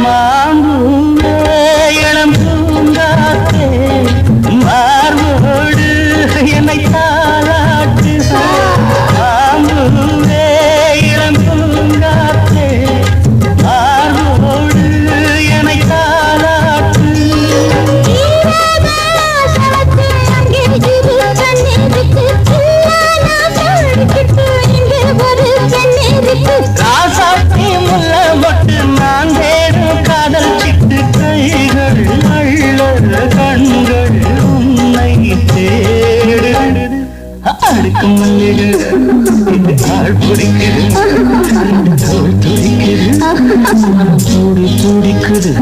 மாம்பூவே இளம் பூங்காத்தே மார்போடு என்னை தாலாட்டு மாம்பூவே இளம் பூங்காத்தே மார்போடு என்னை தாலாட்டு ராசாத்தி முல்ல மொட்டு நான் தேடும் காதல் சிட்டு கைகள் அள்ள கண்கள் உன்னை தேடு அடுக்கு மல்லிடு ஆள் பிடிக்குது தோல் துடிக்குது துடி துடிக்குது